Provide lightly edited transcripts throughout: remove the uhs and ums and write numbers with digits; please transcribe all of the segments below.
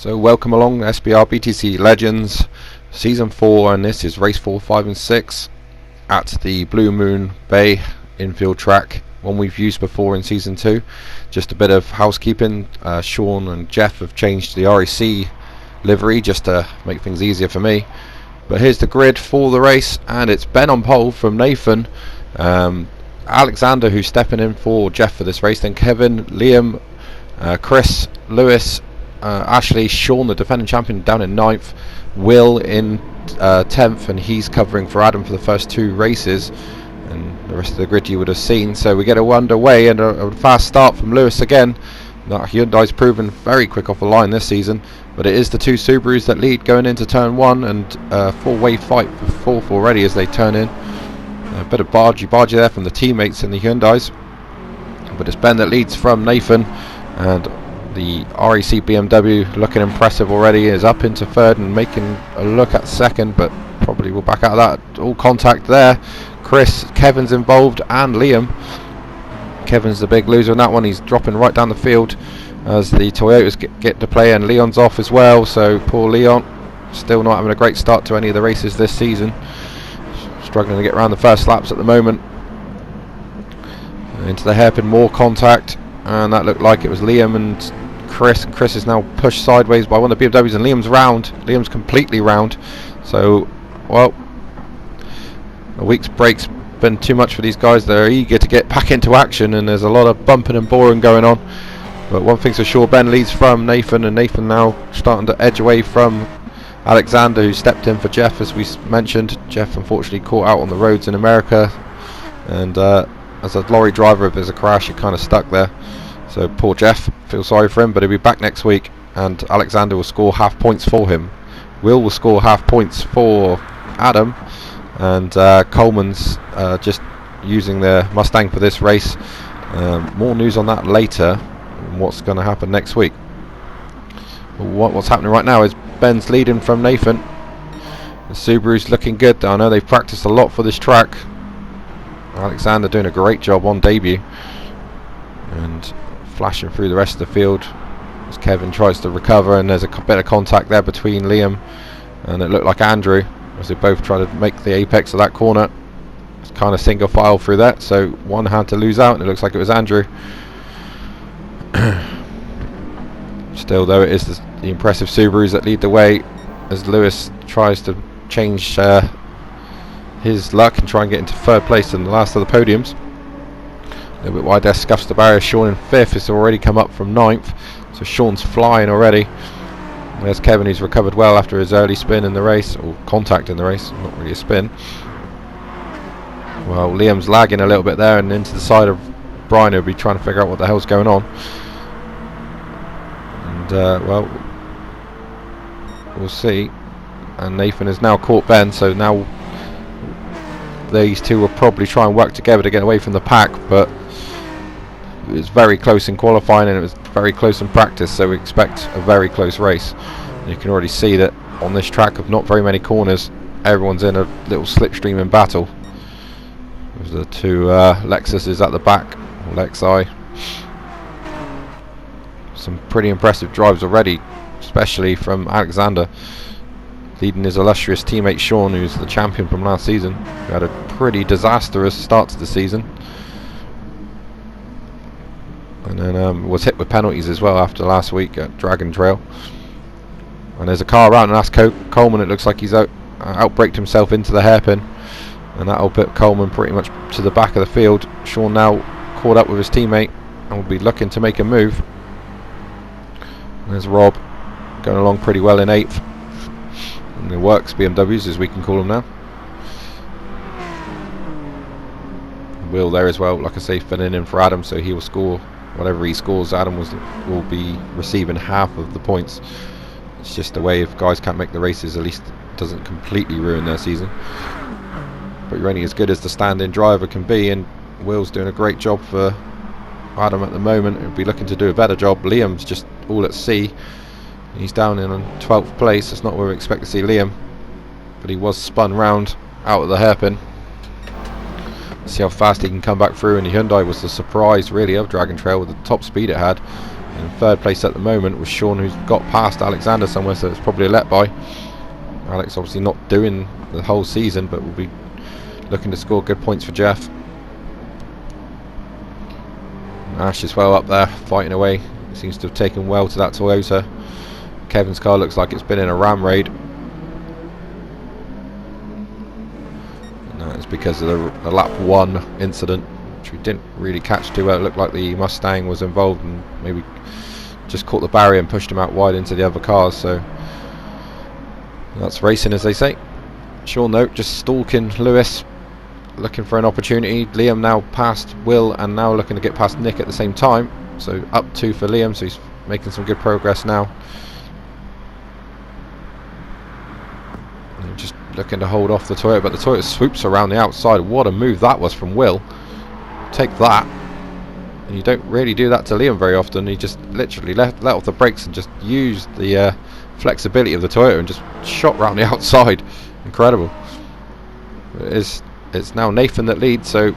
So welcome along SBR BTCC Legends Season 4, and this is Race 4, 5 and 6 at the Blue Moon Bay infield track, one we've used before in Season 2. Just a bit of housekeeping, Sean and Jeff have changed the REC livery just to make things easier for me. But here's the grid for the race, and it's Ben on pole from Nathan, Alexander who's stepping in for Jeff for this race, then Kevin, Liam, Chris, Lewis, Ashley, Sean the defending champion down in 9th, Will in 10th, and he's covering for Adam for the first two races, and the rest of the grid you would have seen. So we get underway, and a fast start from Lewis again. That Hyundai's proven very quick off the line this season, but it is the two Subarus that lead going into turn 1, and four-way fight for 4th already as they turn in. A bit of bargy there from the teammates in the Hyundais, but it's Ben that leads from Nathan, and the REC BMW looking impressive already, is up into 3rd and making a look at 2nd, but probably will back out of that. All contact there. Chris, Kevin's involved, and Liam. Kevin's the big loser in that one. He's dropping right down the field as the Toyotas get to play, and Leon's off as well, so poor Leon still not having a great start to any of the races this season, struggling to get around the first laps at the moment. Into the hairpin, more contact, and that looked like it was Liam and Chris. And Chris is now pushed sideways by one of the BMWs, and Liam's round. Liam's completely round. So, well, a week's break's been too much for these guys. They're eager to get back into action, and there's a lot of bumping and boring going on. But one thing's for sure, Ben leads from Nathan, and Nathan now starting to edge away from Alexander, who stepped in for Jeff, as we mentioned. Jeff unfortunately caught out on the roads in America, and as a lorry driver, if there's a crash, you're kind of stuck there. So poor Jeff, feel sorry for him, but he'll be back next week, and Alexander will score half points for him. Will score half points for Adam, and Coleman's just using the Mustang for this race. More news on that later, and what's going to happen next week. What's happening right now is Ben's leading from Nathan. The Subaru's looking good. I know they've practiced a lot for this track. Alexander doing a great job on debut, and flashing through the rest of the field as Kevin tries to recover, and there's a bit of contact there between Liam and it looked like Andrew as they both try to make the apex of that corner. It's kind of single file through that, so one had to lose out, and it looks like it was Andrew. Still though, it is the impressive Subarus that lead the way as Lewis tries to change his luck and try and get into 3rd place in the last of the podiums. A little bit wide there, scuffs the barrier. Sean in 5th. It's already come up from 9th, so Sean's flying already. And there's Kevin, who's recovered well after his early spin in the race, or contact in the race, not really a spin. Well, Liam's lagging a little bit there, and into the side of Brian, who'll be trying to figure out what the hell's going on. And well, we'll see. And Nathan has now caught Ben, so now these two will probably try and work together to get away from the pack, but it was very close in qualifying, and it was very close in practice, so we expect a very close race. And you can already see that on this track of not very many corners, everyone's in a little slipstream in battle. There's the two Lexuses at the back, or Lexi. Some pretty impressive drives already, especially from Alexander, leading his illustrious teammate Sean, who's the champion from last season, who had a pretty disastrous start to the season, and then was hit with penalties as well after last week at Dragon Trail. And there's a car around, and that's Coleman. It looks like he's outbraked himself into the hairpin, and that'll put Coleman pretty much to the back of the field. Sean now caught up with his teammate and will be looking to make a move. And there's Rob going along pretty well in 8th. And the works BMWs, as we can call them now. Will there as well, like I say, filling in for Adam, so he will score whatever he scores. Adam will be receiving half of the points. It's just a way, if guys can't make the races, at least it doesn't completely ruin their season. But you're only as good as the stand-in driver can be, and Will's doing a great job for Adam at the moment. He'll be looking to do a better job. Liam's just all at sea. He's down in 12th place. That's not where we expect to see Liam, but he was spun round out of the hairpin. See how fast he can come back through, and the Hyundai was the surprise really of Dragon Trail with the top speed it had. In third place at the moment was Sean, who's got past Alexander somewhere, so it's probably a let-by. Alex obviously not doing the whole season, but will be looking to score good points for Jeff. Ash is well up there, fighting away. He seems to have taken well to that Toyota. Kevin's car looks like it's been in a ram raid. And that is because of the lap 1 incident, which we didn't really catch too well. It looked like the Mustang was involved and maybe just caught the barrier and pushed him out wide into the other cars. So that's racing, as they say. Sean, though, just stalking Lewis, looking for an opportunity. Liam now past Will and now looking to get past Nick at the same time. So up 2 for Liam, so he's making some good progress now. And just looking to hold off the Toyota, but the Toyota swoops around the outside. What a move that was from Will. Take that. And you don't really do that to Liam very often. He just literally let off the brakes and just used the flexibility of the Toyota and just shot round the outside. Incredible. It's now Nathan that leads, so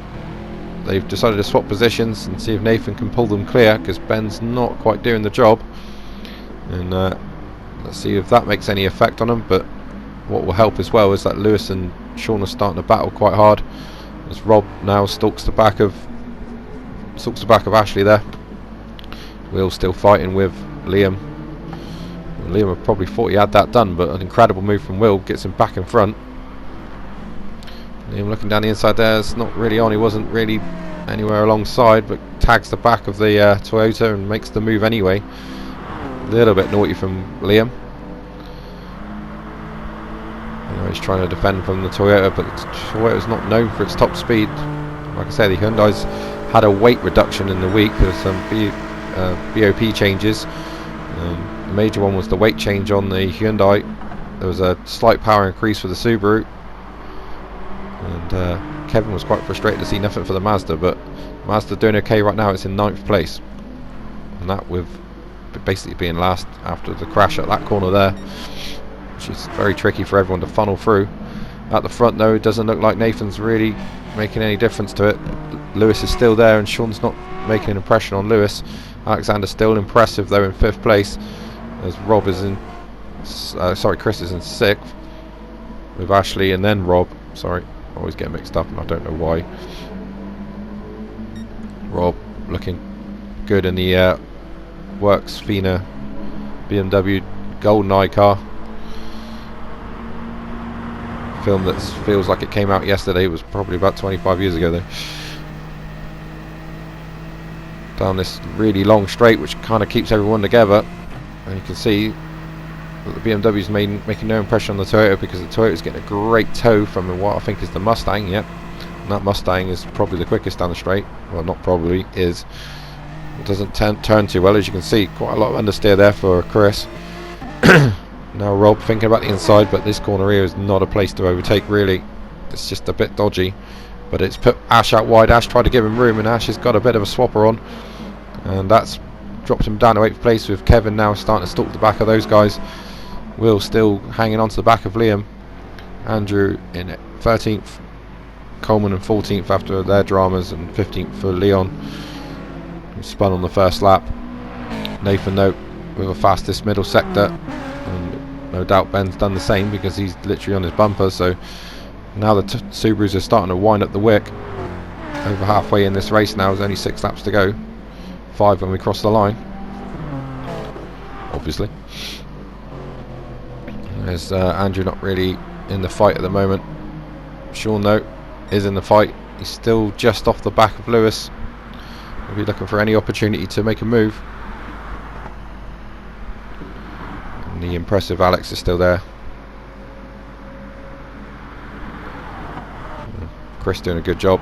they've decided to swap positions and see if Nathan can pull them clear, because Ben's not quite doing the job. And let's see if that makes any effect on them. But what will help as well is that Lewis and Sean are starting to battle quite hard, as Rob now stalks the back of Ashley there. Will still fighting with Liam. Liam probably thought he had that done, but an incredible move from Will gets him back in front. Liam looking down the inside there, it's not really on, he wasn't really anywhere alongside, but tags the back of the Toyota and makes the move anyway. A little bit naughty from Liam. He's trying to defend from the Toyota, but the Toyota's not known for its top speed. Like I said, the Hyundai's had a weight reduction in the week. There's some BOP changes. The major one was the weight change on the Hyundai. There was a slight power increase for the Subaru, and Kevin was quite frustrated to see nothing for the Mazda, but Mazda doing okay right now. It's in 9th place, and that with basically being last after the crash at that corner there, which is very tricky for everyone to funnel through. At the front though, it doesn't look like Nathan's really making any difference to it. Lewis is still there and Sean's not making an impression on Lewis. Alexander's still impressive though in 5th place, as Rob is in Chris is in 6th with Ashley and then Rob. Sorry, I always get mixed up and I don't know why. Rob looking good in the Works Fina BMW GoldenEye car. Film that feels like it came out yesterday. It was probably about 25 years ago though. Down this really long straight, which kind of keeps everyone together, and you can see that the BMW's making no impression on the Toyota, because the Toyota's getting a great tow from what I think is the Mustang. Yep, and that Mustang is probably the quickest down the straight. Well, not probably, is. It doesn't turn too well, as you can see. Quite a lot of understeer there for Chris. Now Rob thinking about the inside, but this corner here is not a place to overtake really. It's just a bit dodgy, but it's put Ash out wide. Ash tried to give him room and Ash has got a bit of a swapper on, and that's dropped him down to 8th place, with Kevin now starting to stalk the back of those guys. Will still hanging on to the back of Liam. Andrew in 13th, Coleman in 14th after their dramas, and 15th for Leon, who spun on the first lap. Nathan though with a fastest middle sector, and no doubt Ben's done the same because he's literally on his bumper. So now the Subarus are starting to wind up the wick. Over halfway in this race now, there's only 6 laps to go. 5 when we cross the line, obviously. There's Andrew not really in the fight at the moment. Sean though is in the fight. He's still just off the back of Lewis. He'll be looking for any opportunity to make a move. And the impressive Alex is still there. Chris doing a good job.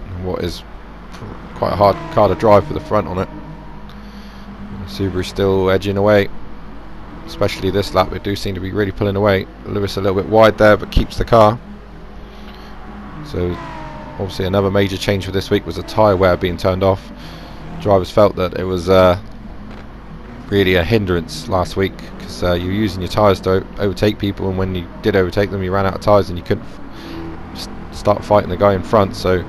And what is quite a hard car to drive for the front on it. Subaru still edging away, especially this lap. They do seem to be really pulling away. Lewis a little bit wide there, but keeps the car. So obviously another major change for this week was a tyre wear being turned off. Drivers felt that it was really a hindrance last week, because you were using your tyres to overtake people, and when you did overtake them you ran out of tyres and you couldn't start fighting the guy in front. So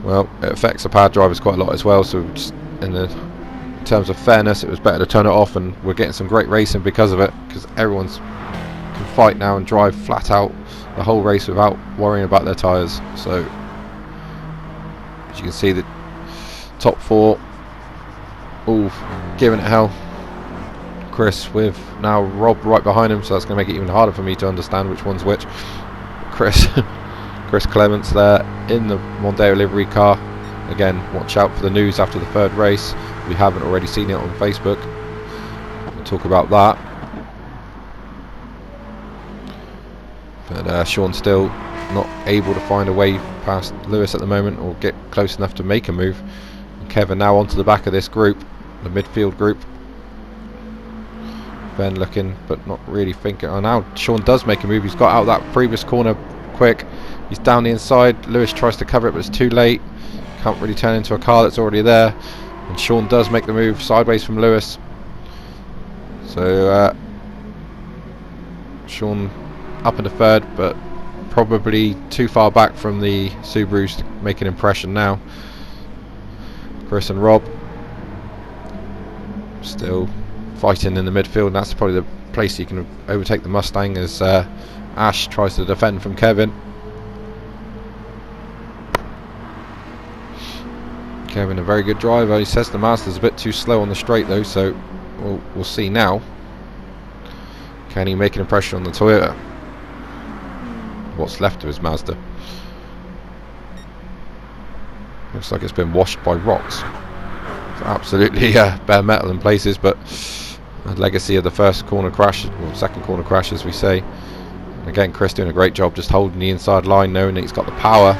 well, it affects the power drivers quite a lot as well, so just in terms of fairness, it was better to turn it off, and we're getting some great racing because of it, because everyone's can fight now and drive flat out the whole race without worrying about their tyres. So as you can see, the top four all giving it hell. Chris with now Rob right behind him, so that's going to make it even harder for me to understand which one's which. Chris Clements there in the Mondeo livery car. Again, watch out for the news after the third race. If you haven't already seen it on Facebook, we'll talk about that. But Sean still not able to find a way past Lewis at the moment, or get close enough to make a move. And Kevin now onto the back of this group, the midfield group. Ben looking, but not really thinking. Oh, now Sean does make a move. He's got out that previous corner quick. He's down the inside. Lewis tries to cover it, but it's too late. Can't really turn into a car that's already there. And Sean does make the move sideways from Lewis. So Sean up into third, but probably too far back from the Subarus to make an impression now. Chris and Rob still fighting in the midfield, and that's probably the place you can overtake the Mustang, as Ash tries to defend from Kevin. Kevin, a very good driver. He says the Mazda's a bit too slow on the straight though, so we'll see now. Can he make an impression on the Toyota? What's left of his Mazda. Looks like it's been washed by rocks. It's absolutely bare metal in places, but a legacy of the first corner crash, or second corner crash as we say. And again, Chris doing a great job just holding the inside line, knowing that he's got the power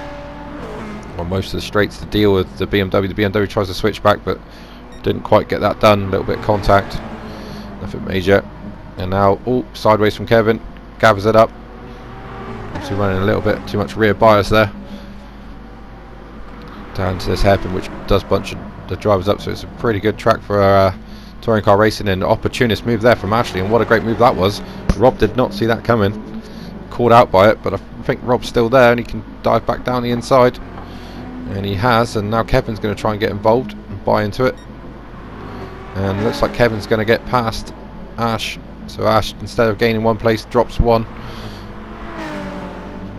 on most of the straights to deal with the BMW. The BMW tries to switch back, but didn't quite get that done. A little bit of contact, nothing major. And now, sideways from Kevin, gathers it up. Obviously running a little bit too much rear bias there. Down to this hairpin, which does bunch the drivers up, so it's a pretty good track for touring car racing. And an opportunist move there from Ashley, and what a great move that was. Rob did not see that coming, caught out by it, but I think Rob's still there and he can dive back down the inside, and he has. And now Kevin's going to try and get involved and buy into it, and looks like Kevin's going to get past Ash. So Ash, instead of gaining one place, drops one.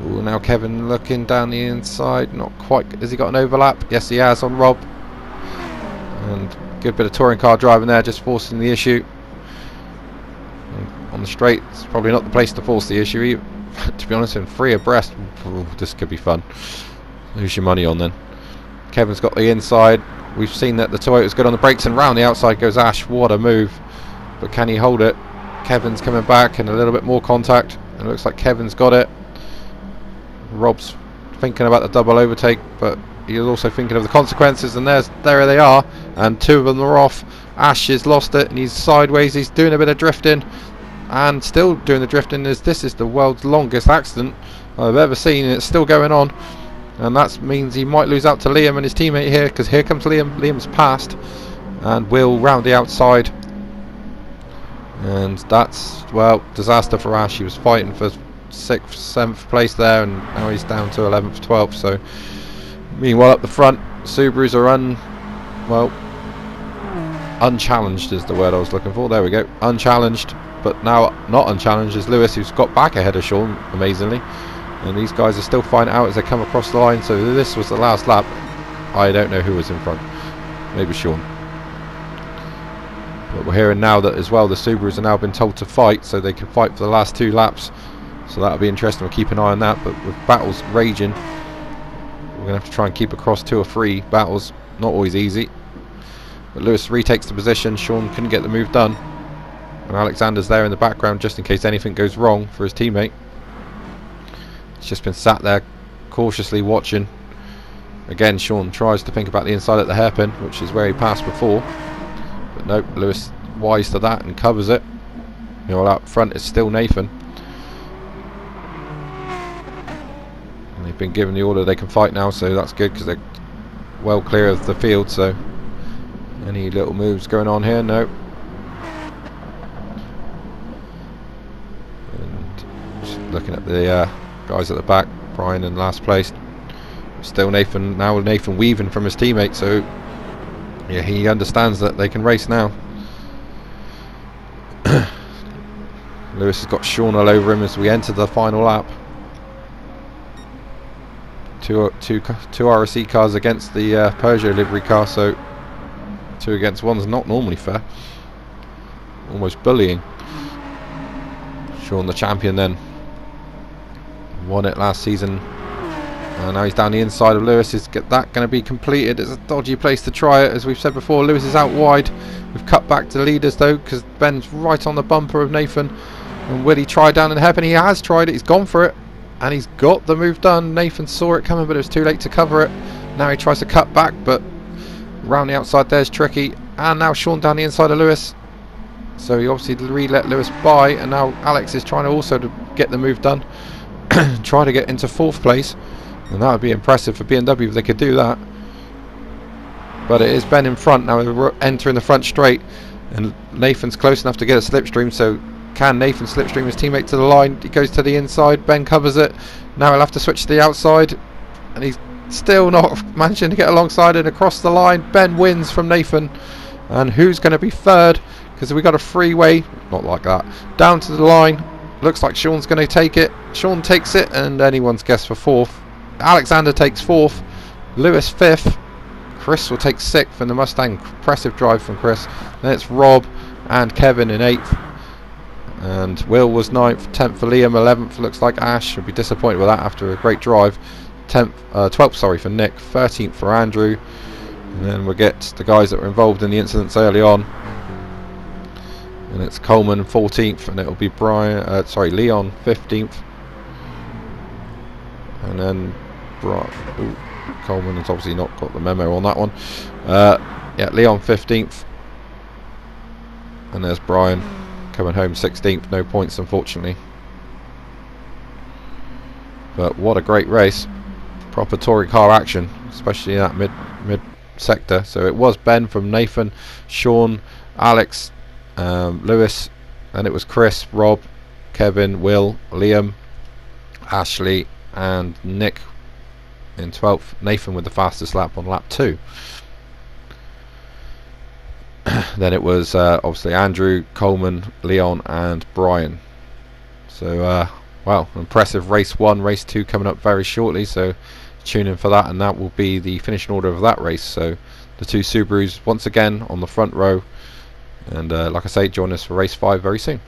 Ooh, now Kevin looking down the inside, not quite. Has he got an overlap? Yes, he has on Rob. And good bit of touring car driving there, just forcing the issue. And on the straight, it's probably not the place to force the issue either. To be honest, in three abreast, this could be fun. Who's your money on then? Kevin's got the inside. We've seen that the Toyota's good on the brakes, and round the outside goes Ash. What a move. But can he hold it? Kevin's coming back, and a little bit more contact. And it looks like Kevin's got it. Rob's thinking about the double overtake, but he's also thinking of the consequences, and there they are, and two of them are off. Ash has lost it, and he's sideways. He's doing a bit of drifting, and still doing the drifting. This is the world's longest accident I've ever seen, and it's still going on. And that means he might lose out to Liam and his teammate here, because here comes Liam. Liam's passed, and will round the outside. And that's, well, disaster for Ash. He was fighting for 6th, 7th place there, and now he's down to 11th, 12th. So meanwhile up the front, Subarus are unchallenged is the word I was looking for. There we go, unchallenged. But now not unchallenged is Lewis, who's got back ahead of Sean, amazingly. And these guys are still finding out as they come across the line. So this was the last lap. I don't know who was in front, maybe Sean. But we're hearing now that as well the Subarus are now been told to fight, so they can fight for the last 2 laps. So that'll be interesting. We'll keep an eye on that. But with battles raging, we're going to have to try and keep across 2 or 3 battles. Not always easy. But Lewis retakes the position. Sean couldn't get the move done, and Alexander's there in the background just in case anything goes wrong for his teammate. He's just been sat there cautiously watching. Again, Sean tries to think about the inside at the hairpin, which is where he passed before. But nope, Lewis wise to that and covers it. You know, up front is still Nathan. And they've been given the order they can fight now, so that's good because they're well clear of the field. So any little moves going on here? No. And just looking at the guys at the back, Brian in last place. Still Nathan, now Nathan weaving from his teammate, so Yeah, he understands that they can race now. Lewis has got Sean all over him as we enter the final lap. Two RSC cars against the Peugeot livery car, so 2 against 1's not normally fair. Almost bullying. Sean, the champion, then won it last season, and now he's down the inside of Lewis. Is that going to be completed? It's a dodgy place to try it, as we've said before. Lewis is out wide. We've cut back to the leaders though, because Ben's right on the bumper of Nathan. And will he try down in happen? He has tried it. He's gone for it, and he's got the move done. Nathan saw it coming, but it was too late to cover it. Now he tries to cut back, but round the outside there's tricky. And now Sean down the inside of Lewis. So he obviously let Lewis by, and now Alex is trying to also to get the move done. Try to get into 4th place, and that would be impressive for BMW if they could do that. But it is Ben in front now. We're entering the front straight, and Nathan's close enough to get a slipstream. So can Nathan slipstream his teammate to the line? He goes to the inside. Ben covers it. Now he'll have to switch to the outside, and he's still not managing to get alongside and across the line. Ben wins from Nathan, and who's going to be 3rd? Because we got a freeway, not like that, down to the line. Looks like Sean's going to take it. Sean takes it, and anyone's guess for 4th. Alexander takes 4th. Lewis 5th. Chris will take 6th in the Mustang. Impressive drive from Chris. Then it's Rob and Kevin in 8th. And Will was 9th. 10th for Liam. 11th looks like Ash. Would be disappointed with that after a great drive. 12th, sorry, for Nick. 13th for Andrew. And then we'll get the guys that were involved in the incidents early on. And it's Coleman 14th, and it'll be Leon 15th, and then Coleman has obviously not got the memo on that one. Yeah, Leon 15th, and there's Brian coming home 16th. No points, unfortunately. But what a great race! Proper touring car action, especially in that mid sector. So it was Ben from Nathan, Sean, Alex, Lewis, and it was Chris, Rob, Kevin, Will, Liam, Ashley, and Nick in 12th. Nathan with the fastest lap on lap 2. Then it was obviously Andrew, Coleman, Leon, and Brian. So well, impressive race 1. Race 2 coming up very shortly, so tune in for that, and that will be the finishing order of that race. So the 2 Subarus once again on the front row. And like I say, join us for race 5 very soon.